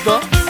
맞아?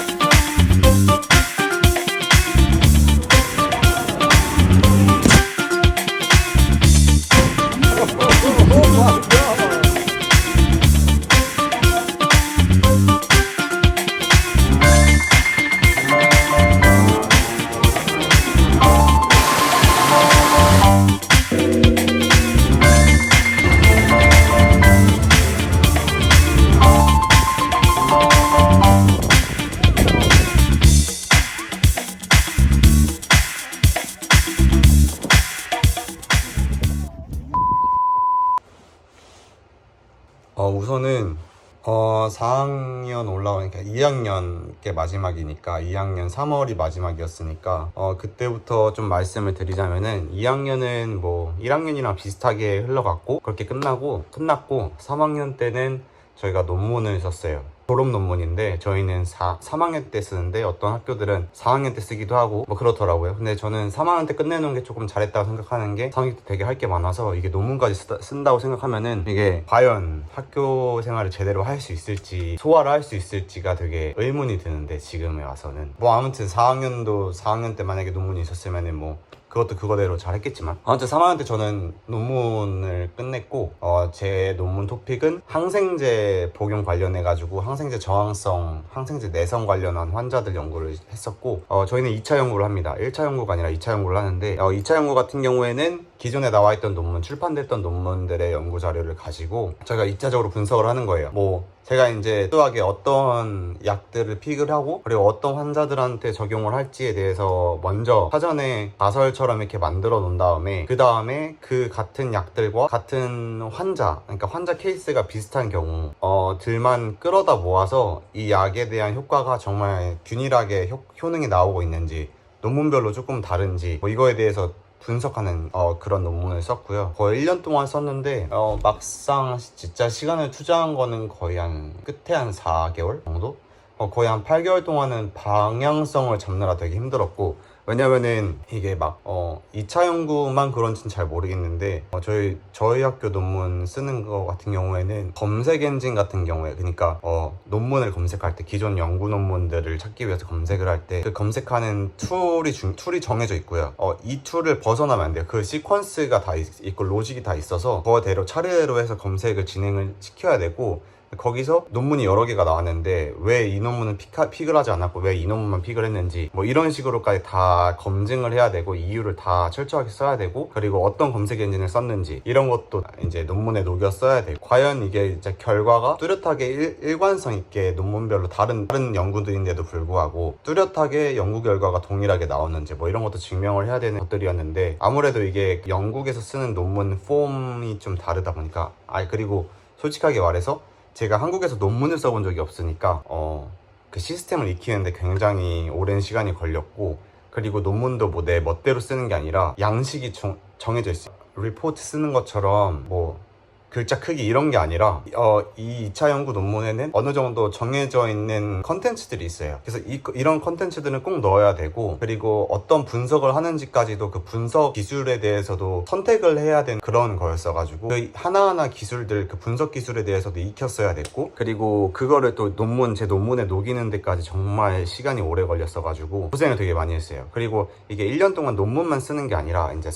우선은 4학년 올라오니까 2학년 게 마지막이니까 2학년 3월이 마지막이었으니까 그때부터 좀 말씀을 드리자면은 2학년은 뭐 1학년이랑 비슷하게 흘러갔고 그렇게 끝났고 3학년 때는 저희가 논문을 썼어요. 졸업 논문인데 저희는 3학년 때 쓰는데 어떤 학교들은 4학년 때 쓰기도 하고 뭐 그렇더라고요. 근데 저는 3학년 때 끝내놓은 게 조금 잘했다고 생각하는 게 4학년 때 되게 할 게 많아서 이게 논문까지 쓴다고 생각하면은 이게 과연 학교 생활을 제대로 할 수 있을지 소화를 할 수 있을지가 되게 의문이 드는데 지금에 와서는 뭐 아무튼 4학년 때 만약에 논문이 있었으면은 뭐 그것도 그거대로 잘 했겠지만 아무튼 3학년 때 저는 논문을 끝냈고 제 논문 토픽은 항생제 복용 관련해 가지고 항생제 저항성, 항생제 내성 관련한 환자들 연구를 했었고 저희는 2차 연구를 합니다. 1차 연구가 아니라 2차 연구를 하는데 2차 연구 같은 경우에는 기존에 나와 있던 논문, 출판됐던 논문들의 연구 자료를 가지고 저희가 2차적으로 분석을 하는 거예요. 뭐 제가 이제 또하게 어떤 약들을 픽을 하고 그리고 어떤 환자들한테 적용을 할지에 대해서 먼저 사전에 가설처럼 이렇게 만들어 놓은 다음에 그 다음에 그 같은 약들과 같은 환자, 그러니까 환자 케이스가 비슷한 경우 들만 끌어다 모아서 이 약에 대한 효과가 정말 균일하게 효능이 나오고 있는지 논문별로 조금 다른지 뭐 이거에 대해서 분석하는 그런 논문을 썼고요. 거의 1년 동안 썼는데 막상 진짜 시간을 투자한 거는 거의 한 끝에 한 4개월 정도? 거의 한 8개월 동안은 방향성을 잡느라 되게 힘들었고 왜냐면은 이게 막 2차 연구만 그런지는 잘 모르겠는데 저희 학교 논문 쓰는 거 같은 경우에는 검색 엔진 같은 경우에 그러니까 논문을 검색할 때 기존 연구 논문들을 찾기 위해서 검색을 할 때 그 검색하는 툴이 정해져 있고요. 이 툴을 벗어나면 안 돼요. 그 시퀀스가 다 있고 로직이 다 있어서 그거대로 차례대로 해서 검색을 진행을 시켜야 되고 거기서 논문이 여러 개가 나왔는데 왜 이 논문은 픽을 하지 않았고 왜 이 논문만 픽을 했는지 뭐 이런 식으로까지 다 검증을 해야 되고 이유를 다 철저하게 써야 되고 그리고 어떤 검색 엔진을 썼는지 이런 것도 이제 논문에 녹여 써야 되고 과연 이게 이제 결과가 뚜렷하게 일관성 있게 논문별로 다른 연구들인데도 불구하고 뚜렷하게 연구 결과가 동일하게 나오는지 뭐 이런 것도 증명을 해야 되는 것들이었는데 아무래도 이게 영국에서 쓰는 논문 폼이 좀 다르다 보니까 그리고 솔직하게 말해서 제가 한국에서 논문을 써본 적이 없으니까 그 시스템을 익히는데 굉장히 오랜 시간이 걸렸고 그리고 논문도 뭐 내 멋대로 쓰는 게 아니라 양식이 정해져 있어요. 리포트 쓰는 것처럼 뭐 글자 크기 이런 게 아니라 이 2차 연구 논문에는 어느 정도 정해져 있는 컨텐츠들이 있어요. 그래서 이런 컨텐츠들은 꼭 넣어야 되고 그리고 어떤 분석을 하는지까지도 그 분석 기술에 대해서도 선택을 해야 되는 그런 거였어가지고 그 하나하나 기술들 그 분석 기술에 대해서도 익혔어야 됐고 그리고 그거를 또 제 논문에 녹이는 데까지 정말 시간이 오래 걸렸어가지고 고생을 되게 많이 했어요. 그리고 이게 1년 동안 논문만 쓰는 게 아니라 이제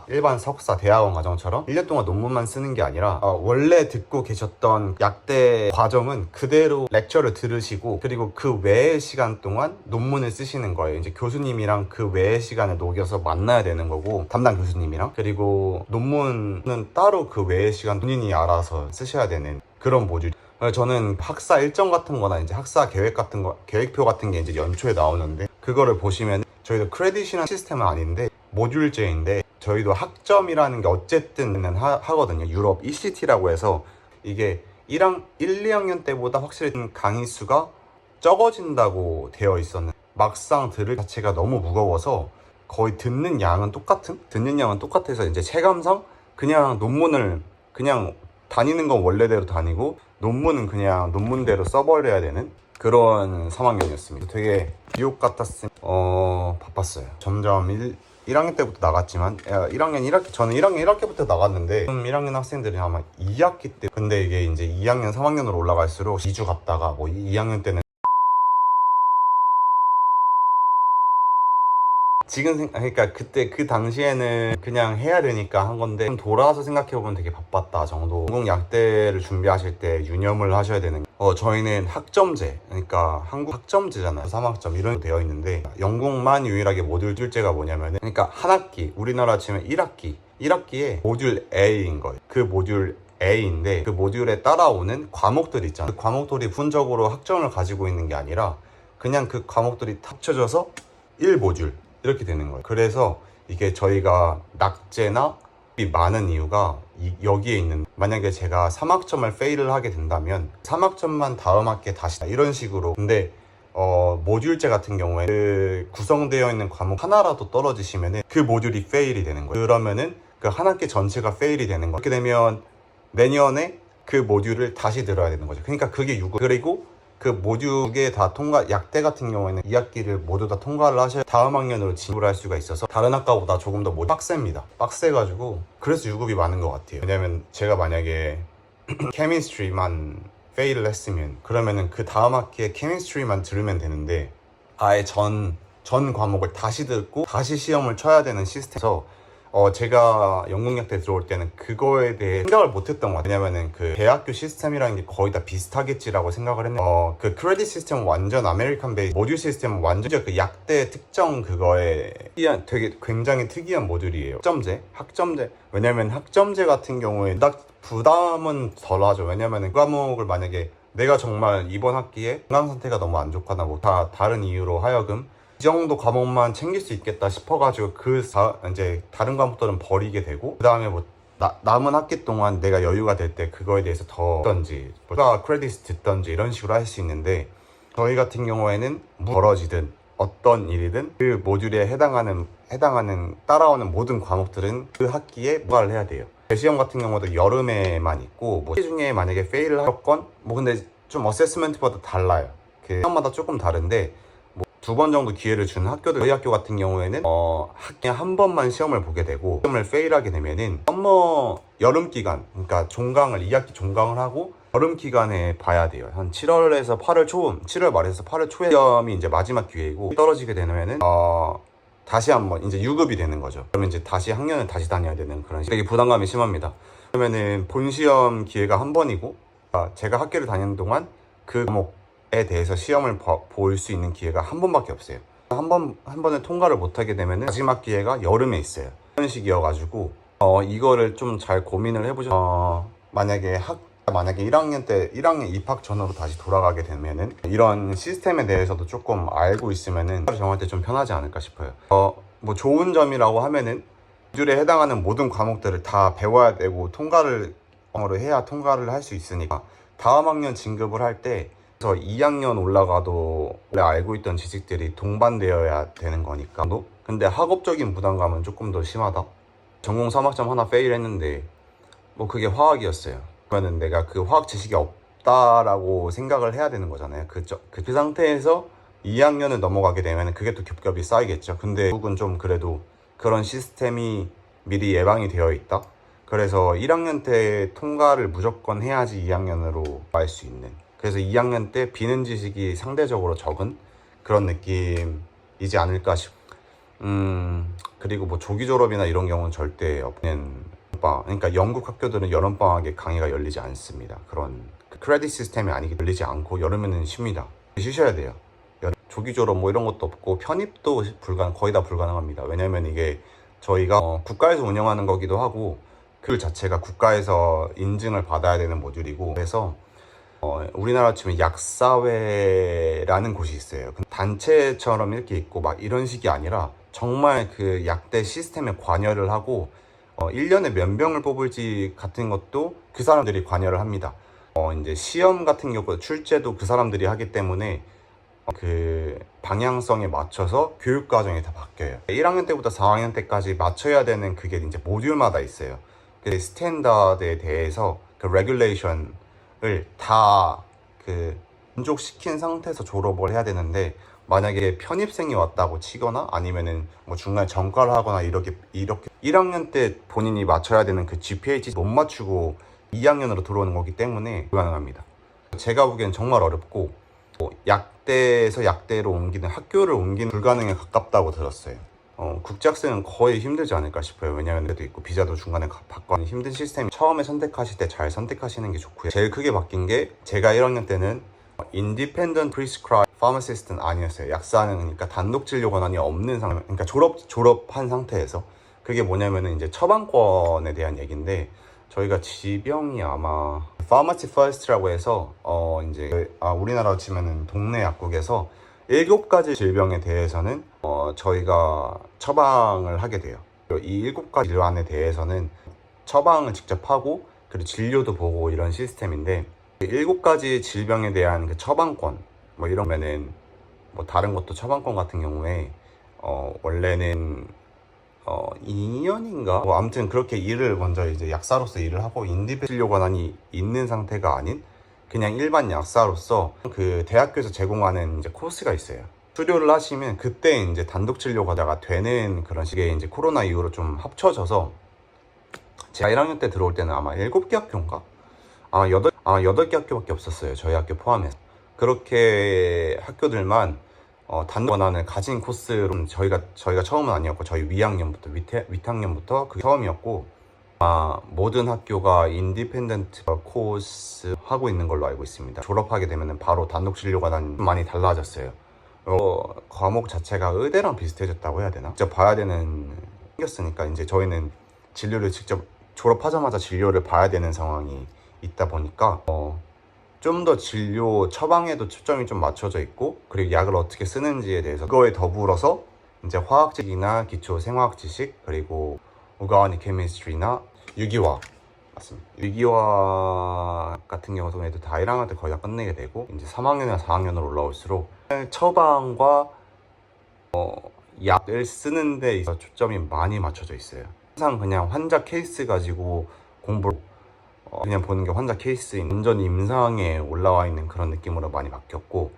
일반 석사 대학원 과정처럼 1년 동안 논문만 쓰는 게 아니라 원래 듣고 계셨던 약대 과정은 그대로 렉처를 들으시고 그리고 그 외의 시간 동안 논문을 쓰시는 거예요. 이제 교수님이랑 그 외의 시간을 녹여서 만나야 되는 거고 담당 교수님이랑 그리고 논문은 따로 그 외의 시간 본인이 알아서 쓰셔야 되는 그런 모듈. 저는 학사 일정 같은 거나 이제 학사 계획표 같은 게 이제 연초에 나오는데 그거를 보시면 저희도 크레딧이라는 시스템은 아닌데 모듈제인데 저희도 학점이라는 게 어쨌든 하거든요. 유럽 ECT라고 해서 이게 1, 2학년 때보다 확실히 강의 수가 적어진다고 되어 있었는데 막상 들을 자체가 너무 무거워서 거의 듣는 양은 똑같아서 이제 체감상 그냥 논문을 그냥 다니는 건 원래대로 다니고 논문은 그냥 논문대로 써버려야 되는 그런 3학년이었습니다. 되게 비옥 같았으니 바빴어요. 점점 1학년 때부터 나갔지만 저는 1학년 1학기부터 나갔는데 1학년 학생들이 아마 2학기 때 근데 이게 이제 2학년 3학년으로 올라갈수록 2주 갔다가 뭐 2학년 때는 그러니까 그때 그 당시에는 그냥 해야 되니까 한 건데, 좀 돌아와서 생각해보면 되게 바빴다 정도. 전공 약대를 준비하실 때 유념을 하셔야 되는 게, 저희는 학점제, 그러니까 한국 학점제잖아요. 3학점 이런 되어 있는데, 영국만 유일하게 모듈 줄제가 뭐냐면은, 그러니까 한 학기, 우리나라 치면 1학기에 모듈 A인 거예요. 그 모듈 A인데, 그 모듈에 따라오는 과목들 있잖아요. 그 과목들이 분적으로 학점을 가지고 있는 게 아니라 그냥 그 과목들이 합쳐져서 1모듈 이렇게 되는 거예요. 그래서 이게 저희가 낙제나 많은 이유가 여기에 있는, 만약에 제가 3학점을 페일을 하게 된다면 3학점만 다음 학기에 다시 이런 식으로. 근데 모듈제 같은 경우에 그 구성되어 있는 과목 하나라도 떨어지시면은 그 모듈이 페일이 되는 거예요. 그러면은 그 한 학기 전체가 페일이 되는 거예요. 그렇게 되면 내년에 그 모듈을 다시 들어야 되는 거죠. 그러니까 그게 6월. 그리고 그 모듈에 다 통과, 약대 같은 경우에는 2학기를 모두 다 통과를 하셔야 다음 학년으로 진입을 할 수가 있어서 다른 학과보다 조금 더 빡셉니다. 빡세가지고 그래서 유급이 많은 것 같아요. 왜냐면 제가 만약에 케미스트리만 페일을 했으면, 그러면은 그 다음 학기에 케미스트리만 들으면 되는데 아예 전 과목을 다시 듣고 다시 시험을 쳐야 되는 시스템에서 제가 영국약대 들어올 때는 그거에 대해 생각을 못했던 것 같아요. 왜냐면은 그 대학교 시스템이라는 게 거의 다 비슷하겠지라고 생각을 했는데, 그 크레딧 시스템은 완전 아메리칸 베이스, 모듈 시스템은 완전 그 약대 특정 그거에 되게 굉장히 특이한 모듈이에요. 학점제. 왜냐면 학점제 같은 경우에 딱 부담은 덜하죠. 왜냐면은 그 과목을 만약에 내가 정말 이번 학기에 건강 상태가 너무 안 좋거나 뭐 다 다른 이유로 하여금 이 정도 과목만 챙길 수 있겠다 싶어가지고 이제 다른 과목들은 버리게 되고, 그 다음에 뭐 남은 학기 동안 내가 여유가 될 때 그거에 대해서 더 듣던지 뭐가 크레딧 듣던지 이런 식으로 할 수 있는데, 저희 같은 경우에는 벌어지든 어떤 일이든 그 모듈에 해당하는 따라오는 모든 과목들은 그 학기에 무과를 해야 돼요. 시험 같은 경우도 여름에만 있고, 뭐 중에 만약에 페일을 하건 뭐 근데 좀 어세스먼트보다 달라요. 그 시험마다 조금 다른데, 2번 정도 기회를 주는 학교들, 저희 학교 같은 경우에는 학기에 한 번만 시험을 보게 되고, 시험을 페일하게 되면은 여름 기간, 그러니까 2학기 종강을 하고 여름 기간에 봐야 돼요. 한 7월에서 7월 말에서 8월 초에 시험이 이제 마지막 기회이고, 떨어지게 되면은 다시 한번 이제 유급이 되는 거죠. 그러면 이제 다시 학년을 다시 다녀야 되는 그런 되게 부담감이 심합니다. 그러면은 본 시험 기회가 한 번이고, 제가 학교를 다니는 동안 그 과목에 대해서 시험을 볼 수 있는 기회가 한 번밖에 없어요. 한 번에 통과를 못하게 되면 마지막 기회가 여름에 있어요. 그런 식이어가지고 이거를 좀 잘 고민을 해보죠. 만약에 1학년 입학 전으로 다시 돌아가게 되면은 이런 시스템에 대해서도 조금 알고 있으면은 정할 때 좀 편하지 않을까 싶어요. 뭐 좋은 점이라고 하면은 모듈에 해당하는 모든 과목들을 다 배워야 되고 통과를 해야 통과를 할 수 있으니까 다음 학년 진급을 할 때 2학년 올라가도 원래 알고 있던 지식들이 동반되어야 되는 거니까. 근데 학업적인 부담감은 조금 더 심하다. 전공 3학점 하나 페일했는데 뭐 그게 화학이었어요. 그러면 내가 그 화학 지식이 없다라고 생각을 해야 되는 거잖아요. 그 상태에서 2학년을 넘어가게 되면 그게 또 겹겹이 쌓이겠죠. 근데 미국은 좀 그래도 그런 시스템이 미리 예방이 되어 있다. 그래서 1학년 때 통과를 무조건 해야지 2학년으로 갈 수 있는, 그래서 2학년 때 비는 지식이 상대적으로 적은 그런 느낌이지 않을까 그리고 뭐 조기 졸업이나 이런 경우는 절대 없는. 그러니까 영국 학교들은 여름방학에 강의가 열리지 않습니다. 그런 크레딧 시스템이 열리지 않고 여름에는 쉽니다. 쉬셔야 돼요. 조기 졸업 뭐 이런 것도 없고 편입도 거의 다 불가능합니다. 왜냐면 이게 저희가 국가에서 운영하는 거기도 하고 그 자체가 국가에서 인증을 받아야 되는 모듈이고, 그래서 우리나라 치면 약사회라는 곳이 있어요. 단체처럼 이렇게 있고 막 이런 식이 아니라 정말 그 약대 시스템에 관여를 하고 1년에 몇 명을 뽑을지 같은 것도 그 사람들이 관여를 합니다. 이제 시험 같은 경우 출제도 그 사람들이 하기 때문에 그 방향성에 맞춰서 교육 과정이 다 바뀌어요. 1학년 때부터 4학년 때까지 맞춰야 되는 그게 이제 모듈마다 있어요. 그 스탠다드에 대해서 그 레귤레이션을 다 그 만족시킨 상태에서 졸업을 해야 되는데, 만약에 편입생이 왔다고 치거나 아니면은 뭐 중간에 전과를 하거나 이렇게 1학년 때 본인이 맞춰야 되는 그 GPA 못 맞추고 2학년으로 들어오는 거기 때문에 불가능합니다. 제가 보기엔 정말 어렵고 약대에서 약대로 옮기는, 학교를 옮기는 불가능에 가깝다고 들었어요. 국제학생은 거의 힘들지 않을까 싶어요. 왜냐하면 그래도 있고 비자도 중간에 바꿔 힘든 시스템 처음에 선택하실 때 잘 선택하시는 게 좋고요. 제일 크게 바뀐 게 제가 1학년 때는 Independent Prescribed Pharmacist는 아니었어요. 약사는 그러니까 단독 진료 권한이 없는 상태, 그러니까 졸업한 상태에서 그게 뭐냐면은 이제 처방권에 대한 얘기인데 저희가 지병이 아마 Pharmacy First라고 해서 이제 우리나라로 치면은 동네 약국에서 7가지 질병에 대해서는 저희가 처방을 하게 돼요. 이 7가지 질환에 대해서는 처방을 직접 하고 그리고 진료도 보고 이런 시스템인데 7가지 질병에 대한 그 처방권 뭐 이러면은 뭐 다른 것도 처방권 같은 경우에 원래는 2년인가? 뭐 아무튼 그렇게 일을 먼저 이제 약사로서 일을 하고 인디페 진료 권한이 있는 상태가 아닌 그냥 일반 약사로서 그 대학교에서 제공하는 이제 코스가 있어요. 수료를 하시면 그때 이제 단독 진료 과자가 되는 그런 식의 이제 코로나 이후로 좀 합쳐져서 제가 1학년 때 들어올 때는 아마 7개 학교인가? 8개 학교밖에 없었어요. 저희 학교 포함해서. 그렇게 학교들만 단독 권한을 가진 코스로 저희가 처음은 아니었고 저희 윗학년부터 그게 처음이었고 모든 학교가 인디펜던트 코스 하고 있는 걸로 알고 있습니다. 졸업하게 되면 바로 단독 진료 과단이 많이 달라졌어요. 과목 자체가 의대랑 비슷해졌다고 해야 되나? 직접 봐야 되는 생겼으니까 이제 저희는 진료를 직접 졸업하자마자 진료를 봐야 되는 상황이 있다 보니까 좀 더 진료 처방에도 초점이 좀 맞춰져 있고 그리고 약을 어떻게 쓰는지에 대해서 그거에 더불어서 이제 화학적이나 기초 생화학 지식 그리고 오가닉 케미스트리나 유기화학 맞습니다. 유기화학 같은 경우에도 다 1학년 때 거의 다 끝내게 되고 이제 3학년이나 4학년으로 올라올수록 처방과 약을 쓰는 데 있어서 초점이 많이 맞춰져 있어요. 항상 그냥 환자 케이스 가지고 공부를 그냥 보는 게 환자 케이스인 완전 임상에 올라와 있는 그런 느낌으로 많이 바뀌었고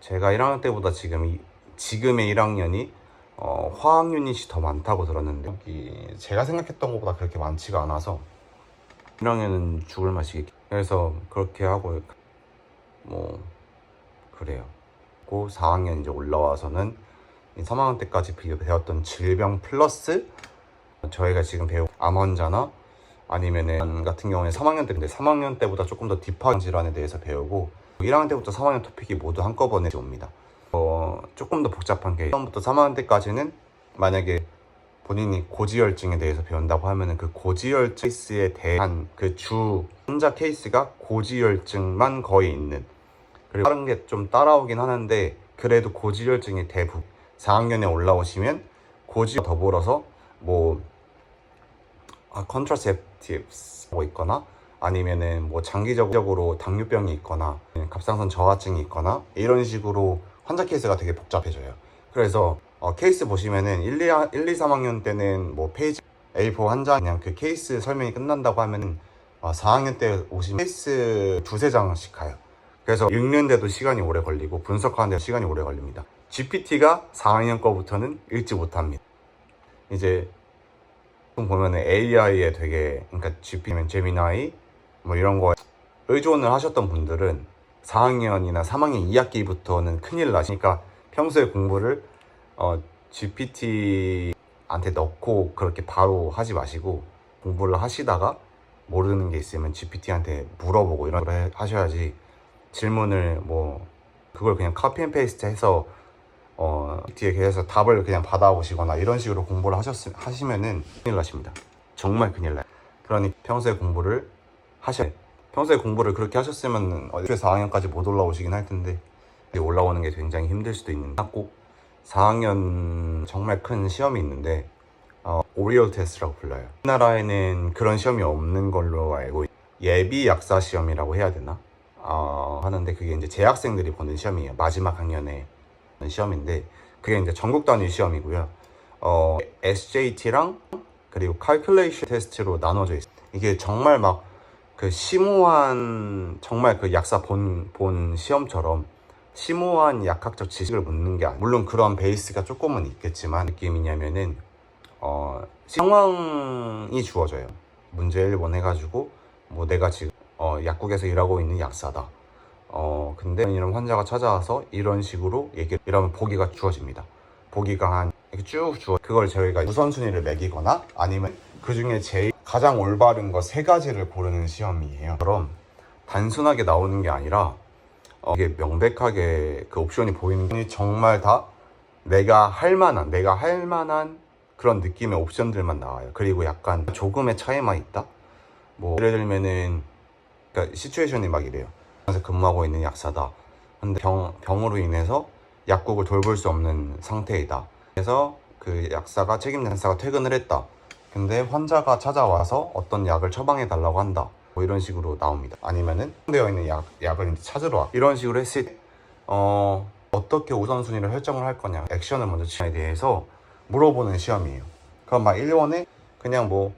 제가 1학년 때보다 지금의 1학년이 화학 유닛이 더 많다고 들었는데 여기 제가 생각했던 것보다 그렇게 많지가 않아서 1학년은 죽을 맛이겠 그래서 그렇게 하고 뭐 그래요. 고 4학년 이제 올라와서는 3학년 때까지 배웠던 질병 플러스 저희가 지금 배운 암 환자나 아니면은 같은 경우에 3학년 때 근데 3학년 때보다 조금 더 딥한 질환에 대해서 배우고 1학년 때부터 3학년 토픽이 모두 한꺼번에 옵니다. 조금 더 복잡한 게 1학년부터 3학년 때까지는 만약에 본인이 고지혈증에 대해서 배운다고 하면은 그 고지혈증 케이스에 대한 그 주 환자 케이스가 고지혈증만 거의 있는 그리고 다른 게 좀 따라오긴 하는데 그래도 고지혈증이 대부분 4학년에 올라오시면 고지 더불어서 뭐 컨트라셉티브스 하고 있거나 아니면은 뭐 장기적으로 당뇨병이 있거나 갑상선 저하증이 있거나 이런 식으로 환자 케이스가 되게 복잡해져요. 그래서 케이스 보시면은 1, 2, 3학년 때는 뭐 페이지 A4 한 장 그냥 그 케이스 설명이 끝난다고 하면은 4학년 때 오시면 케이스 2-3장씩 가요. 그래서 읽는데도 시간이 오래 걸리고 분석하는데도 시간이 오래 걸립니다. GPT가 4학년 거부터는 읽지 못합니다. 이제 보면은 AI에 되게 그러니까 GPT면 제미나이 뭐 이런 거에 의존을 하셨던 분들은 4학년이나 3학년 2학기부터는 큰일 나시니까 평소에 공부를 GPT한테 넣고 그렇게 바로 하지 마시고 공부를 하시다가 모르는 게 있으면 GPT한테 물어보고 이런 걸 하셔야지 질문을 뭐 그걸 그냥 카피 앤 페이스트 해서 뒤에 계속 답을 그냥 받아오시거나 이런 식으로 공부를 하시면은 큰일 나십니다. 정말 큰일 나요. 그러니 평소에 공부를 하셔야 돼요. 평소에 공부를 그렇게 하셨으면 4학년까지 못 올라오시긴 할 텐데 올라오는 게 굉장히 힘들 수도 있는데 꼭 4학년 정말 큰 시험이 있는데 오리얼 테스트라고 불러요. 우리나라에는 그런 시험이 없는 걸로 알고 예비 약사 시험이라고 해야 되나? 하는데 그게 이제 재학생들이 보는 시험이에요. 마지막 학년에 시험인데 그게 이제 전국 단위 시험이고요. SJT랑 그리고 Calculation 테스트로 나눠져 있어요. 이게 정말 막 그 심오한 정말 그 약사 본 시험처럼 심오한 약학적 지식을 묻는 게 아니에요. 물론 그런 베이스가 조금은 있겠지만 느낌이냐면은 상황이 주어져요. 문제 1번 해가지고 뭐 내가 지금 약국에서 일하고 있는 약사다. 근데 이런 환자가 찾아와서 이런 식으로 얘기를 이러면 보기가 주어집니다. 보기 강한 이렇게 쭉 주어 그걸 저희가 우선순위를 매기거나 아니면 그 중에 제일 가장 올바른 거 3가지를 고르는 시험이에요. 그럼 단순하게 나오는 게 아니라 이게 명백하게 그 옵션이 보이는 게 정말 다 내가 할 만한 그런 느낌의 옵션들만 나와요. 그리고 약간 조금의 차이만 있다. 뭐 예를 들면은 그러니까 시츄에이션이 막 이래요. 그래서 근무하고 있는 약사다. 근데 병으로 인해서 약국을 돌볼 수 없는 상태이다. 그래서 그 책임 약사가 퇴근을 했다. 근데 환자가 찾아와서 어떤 약을 처방해 달라고 한다. 뭐 이런 식으로 나옵니다. 아니면은 되어 있는 약을 이제 찾으러 와. 이런 식으로 했을 때 어떻게 우선순위를 설정을 할 거냐, 액션을 먼저 취하에 대해서 물어보는 시험이에요. 그럼 막 1번에 그냥 뭐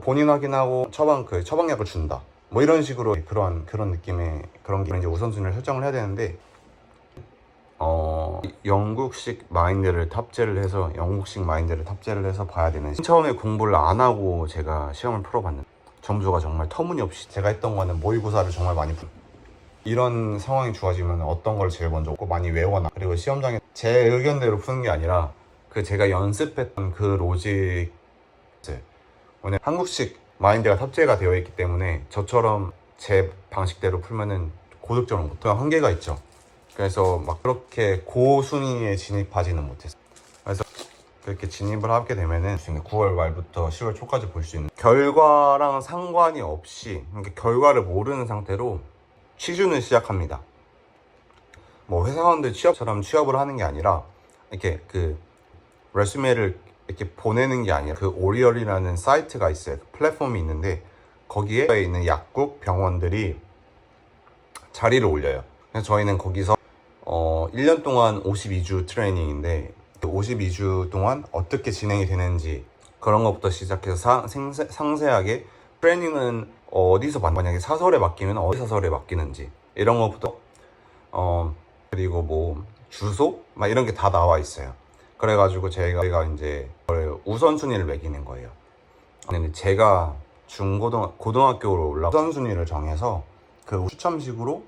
본인 확인하고 처방약을 준다. 뭐 이런 식으로 그런 느낌의 그런 게 이제 우선순위를 설정을 해야 되는데 영국식 마인드를 탑재를 해서 봐야 되는 처음에 공부를 안 하고 제가 시험을 풀어봤는데 점수가 정말 터무니없이 제가 했던 거는 모의고사를 정말 많이 이런 상황이 주어지면 어떤 걸 제일 먼저 많이 외워놔. 그리고 시험장에 제 의견대로 푸는 게 아니라 그 제가 연습했던 그 로직 왜냐면 한국식 마인드가 탑재가 되어 있기 때문에 저처럼 제 방식대로 풀면은 고득점을 못해요. 한계가 있죠. 그래서 막 그렇게 고순위에 진입하지는 못했어요. 그래서 그렇게 진입을 하게 되면은 9월 말부터 10월 초까지 볼 수 있는 결과랑 상관이 없이 그러니까 결과를 모르는 상태로 취준을 시작합니다. 뭐 회사원들 취업처럼 취업을 하는 게 아니라 이렇게 그 레sume를 이렇게 보내는 게 아니라 그 오리얼이라는 사이트가 있어요. 그 플랫폼이 있는데 거기에 있는 약국, 병원들이 자리를 올려요. 그래서 저희는 거기서 1년 동안 52주 트레이닝인데 그 52주 동안 어떻게 진행이 되는지 그런 것부터 시작해서 상세하게 트레이닝은 어디서 만약에 사설에 맡기면 어디 사설에 맡기는지 이런 것부터 그리고 뭐 주소 막 이런 게 다 나와 있어요. 그래가지고 제가 이제 우선순위를 매기는 거예요. 근데 제가 고등학교로 우선순위를 정해서 그 추첨식으로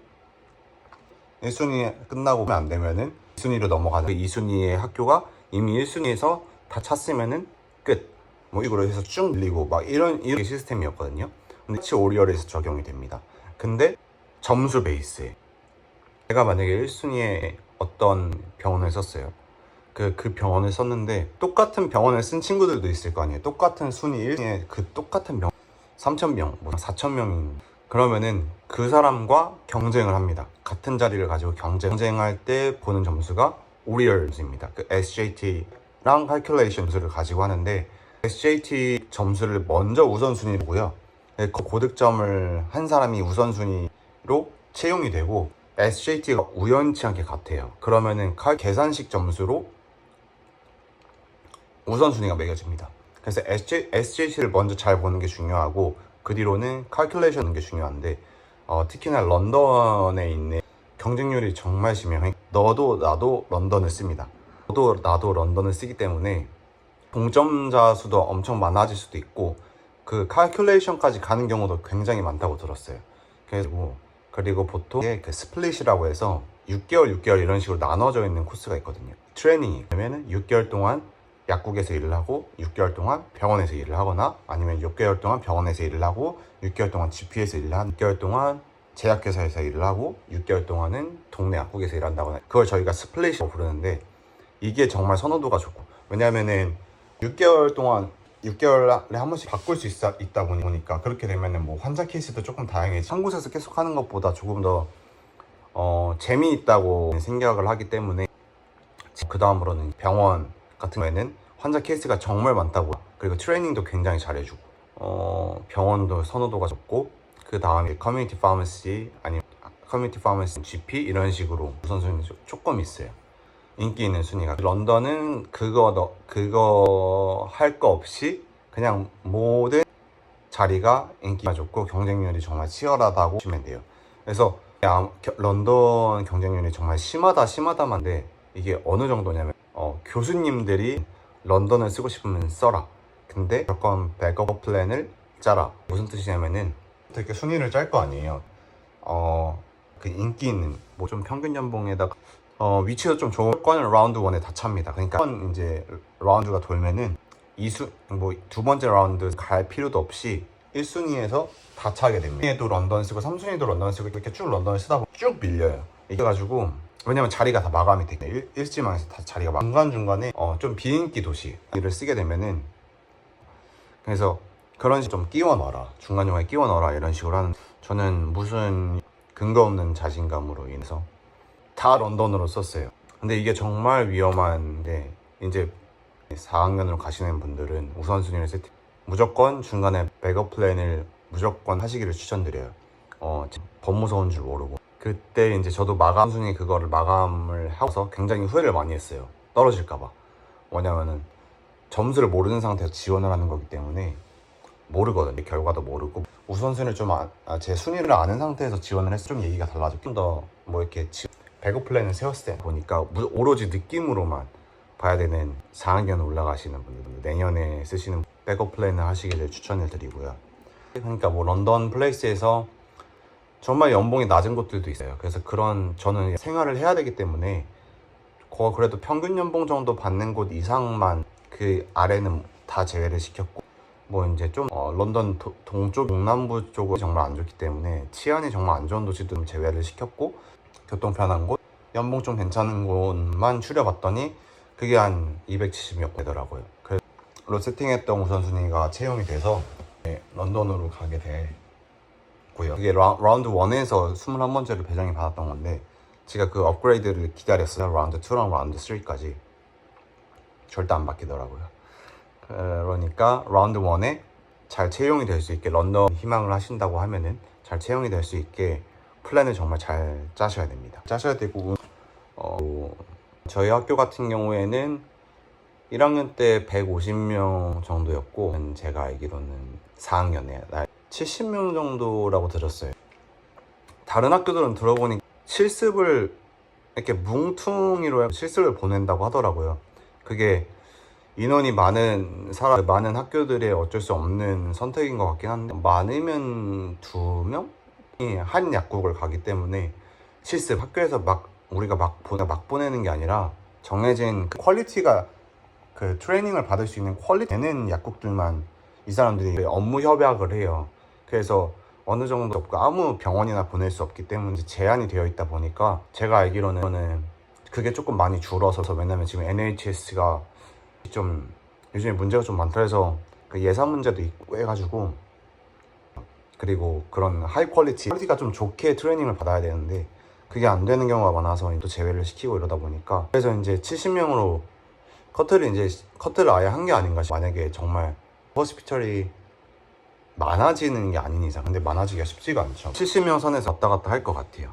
1순위 끝나고 안 되면은 2순위로 넘어가는 2순위의 학교가 이미 1순위에서 다 찼으면은 끝. 뭐 이거로 해서 쭉 밀리고 막 이런 시스템이었거든요. 근데 같이 오리얼에서 적용이 됩니다. 근데 점수 베이스에 제가 만약에 1순위에 어떤 병원을 썼어요. 그 병원을 썼는데 똑같은 병원을 쓴 친구들도 있을 거 아니에요. 똑같은 순위 1순위에 그 똑같은 병원 3,000명, 뭐 4,000명이 그러면은 그 사람과 경쟁을 합니다. 같은 자리를 가지고 경쟁할 때 보는 점수가 오리얼즈입니다. 그 SJT랑 calculation 점수를 가지고 하는데 SJT 점수를 먼저 우선순위로 보고요. 고득점을 한 사람이 우선순위로 채용이 되고 SJT가 우연치 않게 같아요. 그러면은 계산식 점수로 우선순위가 매겨집니다. 그래서 SJT를 먼저 잘 보는 게 중요하고 그 뒤로는 calculation 하는 게 중요한데 특히나 런던에 있는 경쟁률이 정말 심해요. 너도 나도 런던을 씁니다. 너도 나도 런던을 쓰기 때문에 동점자 수도 엄청 많아질 수도 있고 그 calculation까지 가는 경우도 굉장히 많다고 들었어요. 그리고 보통 그 스플릿이라고 해서 6개월 이런 식으로 나눠져 있는 코스가 있거든요. 트레이닝이 그러면은 6개월 동안 약국에서 일을 하고 6개월 동안 병원에서 일을 하거나 아니면 6개월 동안 병원에서 일을 하고 6개월 동안 GP에서 일을 하고 6개월 동안 제약회사에서 일을 하고 6개월 동안은 동네 약국에서 일한다거나 그걸 저희가 스플릿이라고 부르는데 이게 정말 선호도가 좋고 왜냐면은 6개월에 한 번씩 바꿀 수 있다 보니까 그렇게 되면은 뭐 환자 케이스도 조금 다양해지 한 곳에서 계속 하는 것보다 조금 더 재미있다고 생각을 하기 때문에 그 다음으로는 병원 같은 경우에는 환자 케이스가 정말 많다고 그리고 트레이닝도 굉장히 잘해주고 병원도 선호도가 좋고 그 다음에 커뮤니티 파머시 아니면 커뮤니티 파머시 GP 이런 식으로 우선순위 조금 있어요. 인기 있는 순위가 런던은 그거 할 거 없이 그냥 모든 자리가 인기가 좋고 경쟁률이 정말 치열하다고 보시면 돼요. 그래서 런던 경쟁률이 정말 심하다만데 이게 어느 정도냐면 교수님들이 런던을 쓰고 싶으면 써라. 근데 무조건 백업 플랜을 짜라. 무슨 뜻이냐면은 되게 순위를 짤 거 아니에요. 그 인기 있는 뭐 좀 평균 연봉에다가 위치도 좀 좋은 건 라운드 1에 다 찹니다. 그러니까 한 이제 라운드가 돌면은 두 번째 라운드 갈 필요도 없이 1순위에서 다 차게 됩니다. 2순위에도 런던 쓰고 3순위도 런던 쓰고 이렇게 쭉 런던을 쓰다 보면 쭉 밀려요. 이게 가지고 왜냐면 자리가 다 마감이 돼. 일지망에서 다 자리가 중간중간에 좀 비인기 도시를 쓰게 되면은, 그래서 그런 식으로 좀 끼워 넣어라, 중간중간에 끼워 넣어라 이런 식으로 하는, 저는 무슨 근거 없는 자신감으로 인해서 다 런던으로 썼어요. 근데 이게 정말 위험한데, 이제 4학년으로 가시는 분들은 우선순위를 무조건 중간에 백업 플랜을 무조건 하시기를 추천드려요. 법무서운 줄 모르고. 그때 이제 저도 마감 순위 그거를 마감을 하고서 굉장히 후회를 많이 했어요. 떨어질까봐. 뭐냐면은 점수를 모르는 상태에서 지원을 하는 거기 때문에 모르거든요. 결과도 모르고 우선순위를 제 순위를 아는 상태에서 지원을 해서 좀 얘기가 달라져. 좀 더 뭐 이렇게 백업 플랜을 세웠을 때 보니까 오로지 느낌으로만 봐야 되는 4학년 올라가시는 분들, 내년에 쓰시는 백업 플랜을 하시기를 추천을 드리고요. 그러니까 뭐 런던 플레이스에서 정말 연봉이 낮은 곳들도 있어요. 그래서 저는 생활을 해야 되기 때문에 그래도 평균 연봉 정도 받는 곳 이상만, 그 아래는 다 제외를 시켰고, 뭐 이제 좀 런던 동쪽 동남부 쪽은 정말 안 좋기 때문에 치안이 정말 안 좋은 도시도 제외를 시켰고, 교통 편한 곳, 연봉 좀 괜찮은 곳만 추려봤더니 그게 한 270몇 되더라고요. 그래서 세팅했던 우선순위가 채용이 돼서 런던으로 가게 됐고요. 그게 라운드 1에서 21번째로 배정이 받았던 건데, 제가 그 업그레이드를 기다렸어요. 라운드 2랑 라운드 3까지 절대 안 바뀌더라고요. 그러니까 라운드 1에 잘 채용이 될 수 있게, 런던 희망을 하신다고 하면은 잘 채용이 될 수 있게 플랜을 정말 잘 짜셔야 됩니다. 짜셔야 되고, 저희 학교 같은 경우에는 1학년 때 150명 정도였고, 제가 알기로는 4학년에 70명 정도라고 들었어요. 다른 학교들은 들어보니 실습을 이렇게 뭉퉁이로 실습을 보낸다고 하더라고요. 그게 인원이 많은 학교들의 어쩔 수 없는 선택인 것 같긴 한데, 많으면 2명이 한 약국을 가기 때문에 실습 학교에서 우리가 막 보내는 게 아니라 정해진 퀄리티가, 그 트레이닝을 받을 수 있는 퀄리티 되는 약국들만 이 사람들이 업무 협약을 해요. 그래서 어느 정도 없고 아무 병원이나 보낼 수 없기 때문에 제한이 되어 있다 보니까, 제가 알기로는 그게 조금 많이 줄어서, 왜냐면 지금 NHS가 좀 요즘에 문제가 좀 많다 해서 그 예산 문제도 있고 해가지고, 그리고 그런 하이 퀄리티가 좀 좋게 트레이닝을 받아야 되는데 그게 안 되는 경우가 많아서 또 제외를 시키고 이러다 보니까, 그래서 이제 70명으로 커트를 아예 한 게 아닌가 싶어요. 만약에 정말 호스피털이 많아지는 게 아닌 이상. 근데 많아지기가 쉽지가 않죠. 70명 선에서 왔다 갔다 할 것 같아요.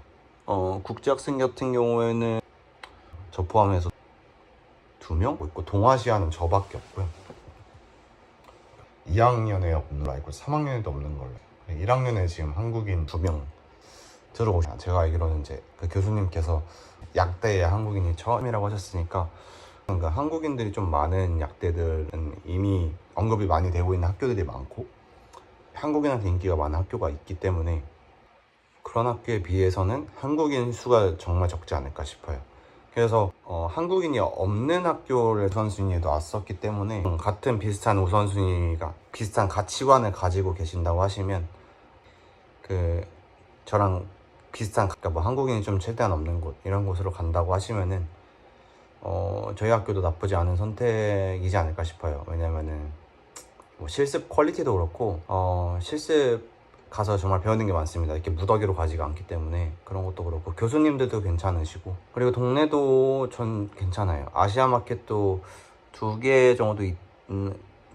국제학생 같은 경우에는 저 포함해서 2명 있고, 동아시아는 저밖에 없고요. 2학년에 없는 걸로 알고 3학년에도 없는 걸로. 1학년에 지금 한국인 2명 들어오셔. 제가 알기로는 이제 그 교수님께서 약대의 한국인이 처음이라고 하셨으니까, 그러니까 한국인들이 좀 많은 약대들은 이미 언급이 많이 되고 있는 학교들이 많고, 한국인한테 인기가 많은 학교가 있기 때문에 그런 학교에 비해서는 한국인 수가 정말 적지 않을까 싶어요. 그래서 한국인이 없는 학교를 우선순위에도 왔었기 때문에, 같은 비슷한 우선순위가 비슷한 가치관을 가지고 계신다고 하시면, 저랑 비슷한, 그러니까 뭐 한국인이 좀 최대한 없는 곳, 이런 곳으로 간다고 하시면은 저희 학교도 나쁘지 않은 선택이지 않을까 싶어요. 왜냐면은 뭐 실습 퀄리티도 그렇고, 실습 가서 정말 배우는 게 많습니다. 이렇게 무더기로 가지가 않기 때문에 그런 것도 그렇고, 교수님들도 괜찮으시고, 그리고 동네도 전 괜찮아요. 아시아 마켓도 2개 정도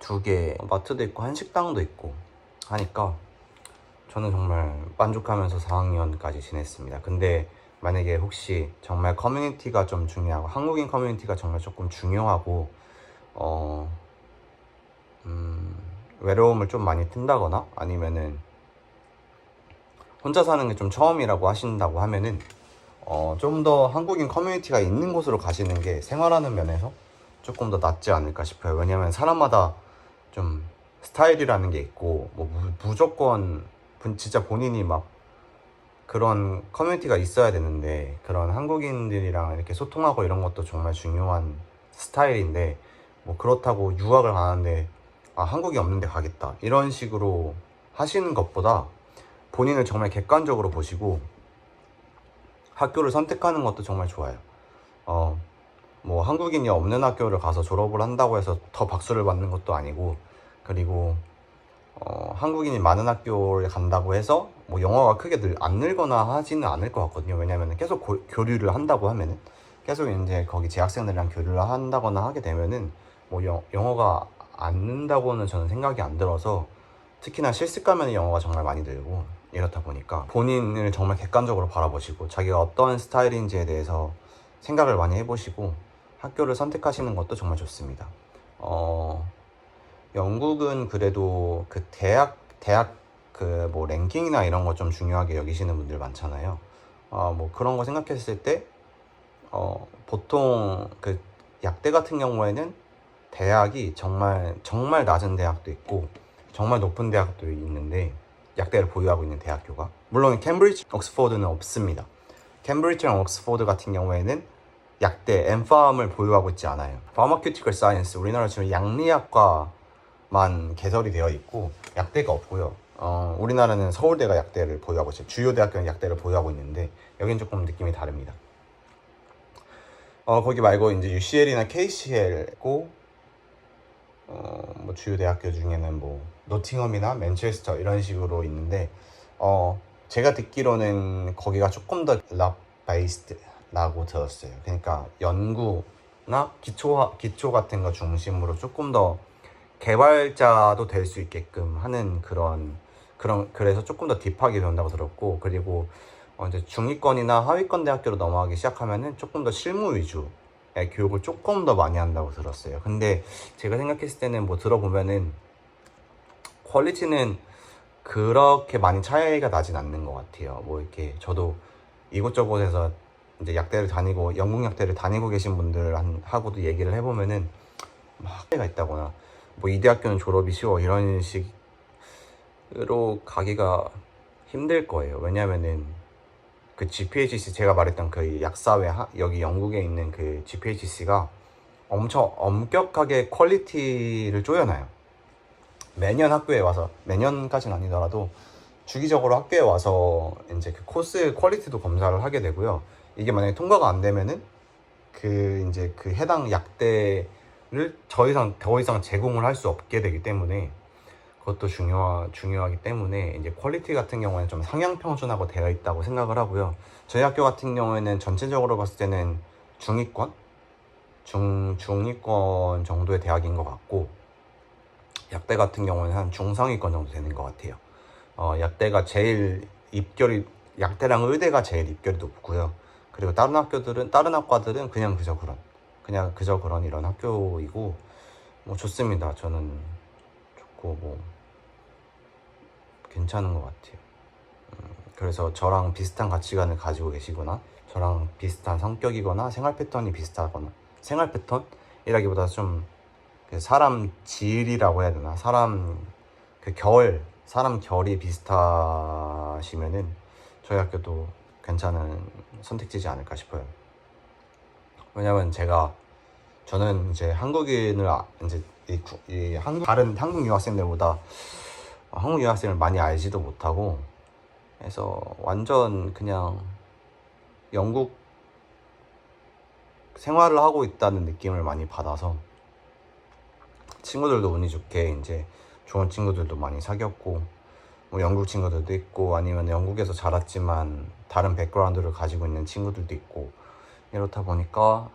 2개 마트도 있고 한식당도 있고 하니까 저는 정말 만족하면서 4학년까지 지냈습니다. 근데 만약에 혹시 정말 커뮤니티가 좀 중요하고, 한국인 커뮤니티가 정말 조금 중요하고, 외로움을 좀 많이 튼다거나 아니면은 혼자 사는 게 좀 처음이라고 하신다고 하면은 좀 더 한국인 커뮤니티가 있는 곳으로 가시는 게 생활하는 면에서 조금 더 낫지 않을까 싶어요. 왜냐면 사람마다 좀 스타일이라는 게 있고, 뭐 무조건 진짜 본인이 막 그런 커뮤니티가 있어야 되는데, 그런 한국인들이랑 이렇게 소통하고 이런 것도 정말 중요한 스타일인데, 뭐 그렇다고 유학을 가는데 한국이 없는데 가겠다 이런 식으로 하시는 것보다 본인을 정말 객관적으로 보시고 학교를 선택하는 것도 정말 좋아요. 뭐 한국인이 없는 학교를 가서 졸업을 한다고 해서 더 박수를 받는 것도 아니고, 그리고 한국인이 많은 학교를 간다고 해서 뭐 영어가 크게 안 늘거나 하지는 않을 것 같거든요. 왜냐면 계속 교류를 한다고 하면은, 계속 이제 거기 재학생들이랑 교류를 한다거나 하게 되면은 뭐 영어가 안 는다고는 저는 생각이 안 들어서, 특히나 실습 가면 영어가 정말 많이 늘고, 이렇다 보니까 본인을 정말 객관적으로 바라보시고 자기가 어떤 스타일인지에 대해서 생각을 많이 해보시고 학교를 선택하시는 것도 정말 좋습니다. 영국은 그래도 그 대학 그 뭐 랭킹이나 이런 거 좀 중요하게 여기시는 분들 많잖아요. 뭐 그런 거 생각했을 때 보통 그 약대 같은 경우에는 대학이 정말 낮은 대학도 있고 정말 높은 대학도 있는데, 약대를 보유하고 있는 대학교가 물론 캠브리지, 옥스포드는 없습니다. 캠브리지랑 옥스포드 같은 경우에는 약대, 엠팜을 보유하고 있지 않아요. 파마큐티컬 사이언스, 우리나라 지금 약리학과만 개설이 되어 있고 약대가 없고요. 우리나라는 서울대가 약대를 보유하고 있어요. 주요 대학교는 약대를 보유하고 있는데 여긴 조금 느낌이 다릅니다. 거기 말고 이제 UCL이나 KCL고 뭐 주요 대학교 중에는 뭐 노팅엄이나 맨체스터 이런 식으로 있는데, 제가 듣기로는 거기가 조금 더 랍 베이스드라고 들었어요. 그러니까 연구나 기초 같은 거 중심으로 조금 더 개발자도 될 수 있게끔 하는 그래서 조금 더 딥하게 배운다고 들었고, 그리고 이제 중위권이나 하위권 대학교로 넘어가기 시작하면은 조금 더 실무 위주 교육을 조금 더 많이 한다고 들었어요. 근데 제가 생각했을 때는 뭐 들어보면은 퀄리티는 그렇게 많이 차이가 나진 않는 것 같아요. 뭐 이렇게 저도 이곳저곳에서 이제 약대를 다니고 영국 약대를 다니고 계신 분들하고도 얘기를 해보면은 막 차이가 있다거나 뭐 이 대학교는 졸업이 쉬워 이런 식으로 가기가 힘들 거예요. 왜냐면은 그 GPHC, 제가 말했던 그 약사회 여기 영국에 있는 그 GPHC가 엄청 엄격하게 퀄리티를 쪼여놔요. 매년 학교에 와서, 매년까지는 아니더라도 주기적으로 학교에 와서 이제 그 코스 퀄리티도 검사를 하게 되고요. 이게 만약에 통과가 안 되면은 이제 그 해당 약대를 더 이상 제공을 할 수 없게 되기 때문에, 그것도 중요하기 때문에 이제 퀄리티 같은 경우에는 좀 상향평준화가 되어 있다고 생각을 하고요. 저희 학교 같은 경우에는 전체적으로 봤을 때는 중위권 정도의 대학인 것 같고, 약대 같은 경우는 한 중상위권 정도 되는 것 같아요. 약대가 제일 약대랑 의대가 제일 입결이 높고요. 그리고 다른 학과들은 그냥 그저 그런 이런 학교이고, 뭐 좋습니다. 저는 좋고 뭐 괜찮은 것 같아요. 그래서 저랑 비슷한 가치관을 가지고 계시거나 저랑 비슷한 성격이거나 생활 패턴이 비슷하거나, 생활 패턴이라기보다 좀 사람 질이라고 해야 되나, 사람 결이 비슷하시면은 저희 학교도 괜찮은 선택지지 않을까 싶어요. 왜냐면 저는 이제 한국인을 이제 다른 한국 유학생들보다 한국 유학생을 많이 알지도 못하고 해서 완전 그냥 영국 생활을 하고 있다는 느낌을 많이 받아서, 친구들도 운이 좋게 이제 좋은 친구들도 많이 사귀었고, 뭐 영국 친구들도 있고 아니면 영국에서 자랐지만 다른 백그라운드를 가지고 있는 친구들도 있고, 이렇다 보니까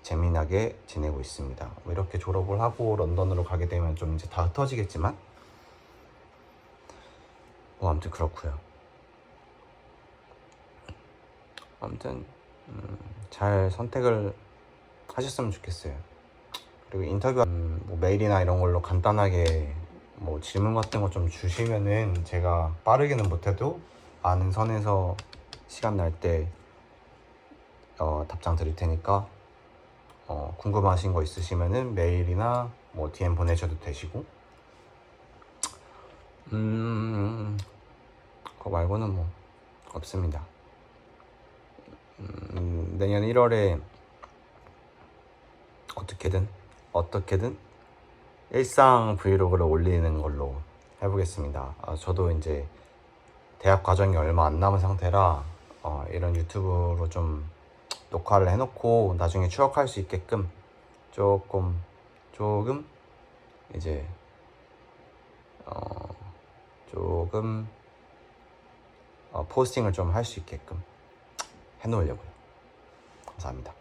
재미나게 지내고 있습니다. 뭐 이렇게 졸업을 하고 런던으로 가게 되면 좀 이제 다 흩어지겠지만 뭐 아무튼 그렇고요. 아무튼 잘 선택을 하셨으면 좋겠어요. 그리고 인터뷰 뭐 메일이나 이런 걸로 간단하게 뭐 질문 같은 거 좀 주시면은 제가 빠르게는 못해도 아는 선에서 시간 날 때 답장 드릴 테니까 궁금하신 거 있으시면은 메일이나 뭐 DM 보내셔도 되시고, 그거 말고는 뭐 없습니다. 내년 1월에 어떻게든 일상 브이로그를 올리는 걸로 해보겠습니다. 저도 이제 대학 과정이 얼마 안 남은 상태라 이런 유튜브로 좀 녹화를 해놓고 나중에 추억할 수 있게끔 조금 이제 조금 포스팅을 좀 할 수 있게끔 해놓으려고요. 감사합니다.